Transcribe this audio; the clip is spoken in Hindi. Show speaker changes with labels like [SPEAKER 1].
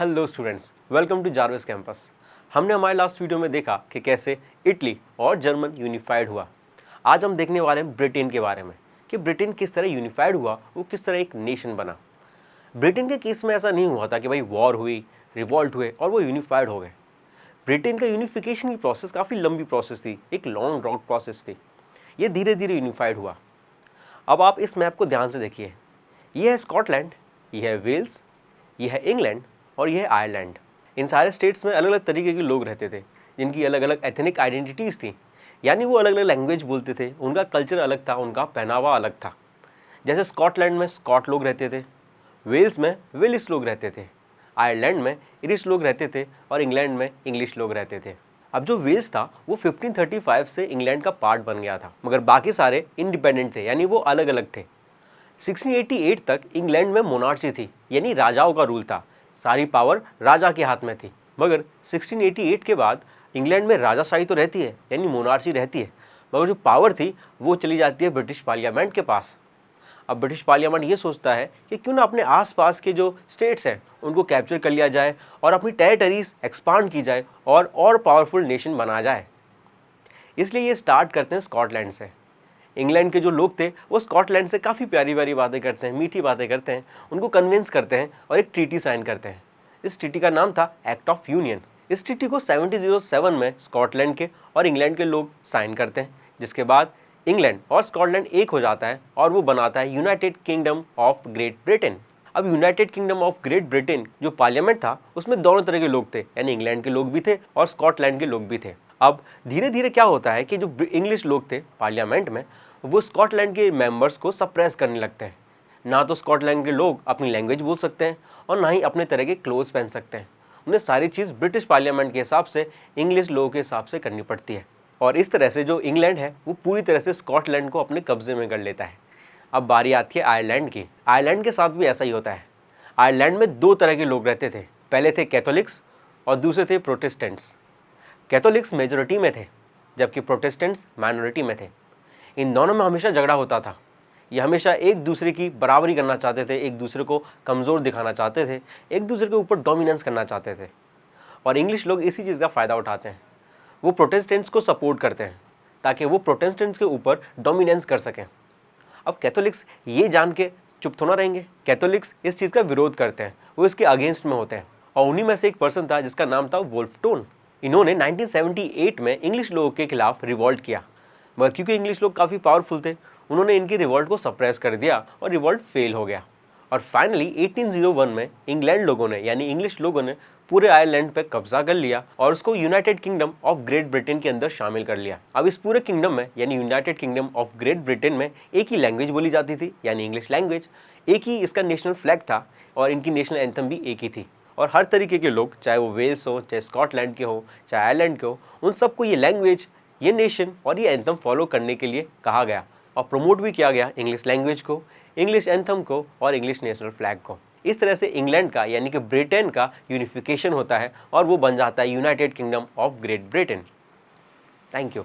[SPEAKER 1] Hello students, welcome to Jarvis campus. हमने हमारे लास्ट वीडियो में देखा कि कैसे इटली और जर्मन यूनिफाइड हुआ। आज हम देखने वाले हैं ब्रिटेन के बारे में कि ब्रिटेन किस तरह यूनिफाइड हुआ, वो किस तरह एक नेशन बना। ब्रिटेन के केस में ऐसा नहीं हुआ था कि भाई वॉर हुई, रिवॉल्ट हुए और वो यूनिफाइड हो गए। ब्रिटेन का यूनिफिकेशन की प्रोसेस काफ़ी लंबी प्रोसेस थी, एक लॉन्ग ड्रॉग प्रोसेस थी। ये धीरे धीरे यूनिफाइड हुआ। अब आप इस मैप को ध्यान से देखिए। ये है स्कॉटलैंड, ये है वेल्स, ये है इंग्लैंड और ये है आयरलैंड। इन सारे स्टेट्स में अलग अलग तरीके के लोग रहते थे, जिनकी अलग अलग एथनिक आइडेंटिटीज़ थी, यानी वो अलग अलग लैंग्वेज बोलते थे, उनका कल्चर अलग था, उनका पहनावा अलग था। जैसे स्कॉटलैंड में स्कॉट लोग रहते थे, वेल्स में वेलिस लोग रहते थे, आयरलैंड में इरिश लोग रहते थे और इंग्लैंड में इंग्लिश लोग रहते थे। अब जो वेल्स था वो 1535 से इंग्लैंड का पार्ट बन गया था, मगर बाकी सारे इंडिपेंडेंट थे, यानी वो अलग अलग थे। 1688 तक इंग्लैंड में मोनार्ची थी, यानी राजाओं का रूल था, सारी पावर राजा के हाथ में थी। मगर 1688 के बाद इंग्लैंड में राजाशाही तो रहती है, यानी मोनार्ची रहती है, मगर जो पावर थी वो चली जाती है ब्रिटिश पार्लियामेंट के पास। अब ब्रिटिश पार्लियामेंट ये सोचता है कि क्यों ना अपने आसपास के जो स्टेट्स हैं उनको कैप्चर कर लिया जाए और अपनी टेरिटरीज एक्सपांड की जाए और पावरफुल नेशन बना जाए। इसलिए ये स्टार्ट करते हैं स्कॉटलैंड से। इंग्लैंड के जो लोग थे वो स्कॉटलैंड से काफ़ी प्यारी प्यारी बातें करते हैं, मीठी बातें करते हैं, उनको कन्विंस करते हैं और एक ट्रीटी साइन करते हैं। इस ट्रीटी का नाम था एक्ट ऑफ यूनियन। इस ट्रीटी को 1707 में स्कॉटलैंड के और इंग्लैंड के लोग साइन करते हैं, जिसके बाद इंग्लैंड और स्कॉटलैंड एक हो जाता है और वो बनाता है United Kingdom of Great Britain. अब United Kingdom of Great Britain जो पार्लियामेंट था उसमें दोनों तरह के लोग थे, यानी इंग्लैंड के लोग भी थे और स्कॉटलैंड के लोग भी थे। अब धीरे धीरे क्या होता है कि जो इंग्लिश लोग थे पार्लियामेंट में, वो स्कॉटलैंड के मेंबर्स को सप्रेस करने लगते हैं। ना तो स्कॉटलैंड के लोग अपनी लैंग्वेज बोल सकते हैं और ना ही अपने तरह के क्लोथ्स पहन सकते हैं। उन्हें सारी चीज़ ब्रिटिश पार्लियामेंट के हिसाब से, इंग्लिश लोगों के हिसाब से करनी पड़ती है। और इस तरह से जो इंग्लैंड है वो पूरी तरह से स्कॉटलैंड को अपने कब्जे में कर लेता है। अब बारी आती है आयरलैंड की। आयरलैंड के साथ भी ऐसा ही होता है। आयरलैंड में दो तरह के लोग रहते थे। पहले थे कैथोलिक्स और दूसरे थे प्रोटेस्टेंट्स। कैथोलिक्स मेजोरिटी में थे जबकि प्रोटेस्टेंट्स माइनॉरिटी में थे। इन दोनों में हमेशा झगड़ा होता था। ये हमेशा एक दूसरे की बराबरी करना चाहते थे, एक दूसरे को कमज़ोर दिखाना चाहते थे, एक दूसरे के ऊपर डोमिनेंस करना चाहते थे। और इंग्लिश लोग इसी चीज़ का फ़ायदा उठाते हैं। वो प्रोटेस्टेंट्स को सपोर्ट करते हैं ताकि वो प्रोटेस्टेंट्स के ऊपर डोमिनेंस कर सकें। अब कैथोलिक्स ये जान के चुप थोड़ा रहेंगे। कैथोलिक्स इस चीज़ का विरोध करते हैं, वो इसके अगेंस्ट में होते हैं। और उन्हीं में से एक पर्सन था जिसका नाम था वुल्फटोन। इन्होंने 1978 में इंग्लिश लोगों के खिलाफ रिवॉल्ट किया, मगर क्योंकि इंग्लिश लोग काफ़ी पावरफुल थे, उन्होंने इनकी रिवॉल्ट को सप्रेस कर दिया और रिवॉल्ट फेल हो गया। और फाइनली 1801 में इंग्लैंड लोगों ने, यानी इंग्लिश लोगों ने, पूरे आयरलैंड पे कब्जा कर लिया और उसको United Kingdom of Great Britain के अंदर शामिल कर लिया। अब इस पूरे किंगडम में, यानी United Kingdom of Great Britain में, एक ही लैंग्वेज बोली जाती थी, यानी इंग्लिश लैंग्वेज। एक ही इसका नेशनल फ्लैग था और इनकी नेशनल एंथम भी एक ही थी। और हर तरीके के लोग, चाहे वो वेल्स हो, चाहे स्कॉटलैंड के हो, चाहे आयरलैंड के हो, उन सबको ये लैंग्वेज, ये नेशन और ये एंथम फॉलो करने के लिए कहा गया और प्रमोट भी किया गया इंग्लिश लैंग्वेज को, इंग्लिश एंथम को और इंग्लिश नेशनल फ्लैग को। इस तरह से इंग्लैंड का, यानी कि ब्रिटेन का यूनिफिकेशन होता है और वो बन जाता है United Kingdom of Great Britain. Thank you.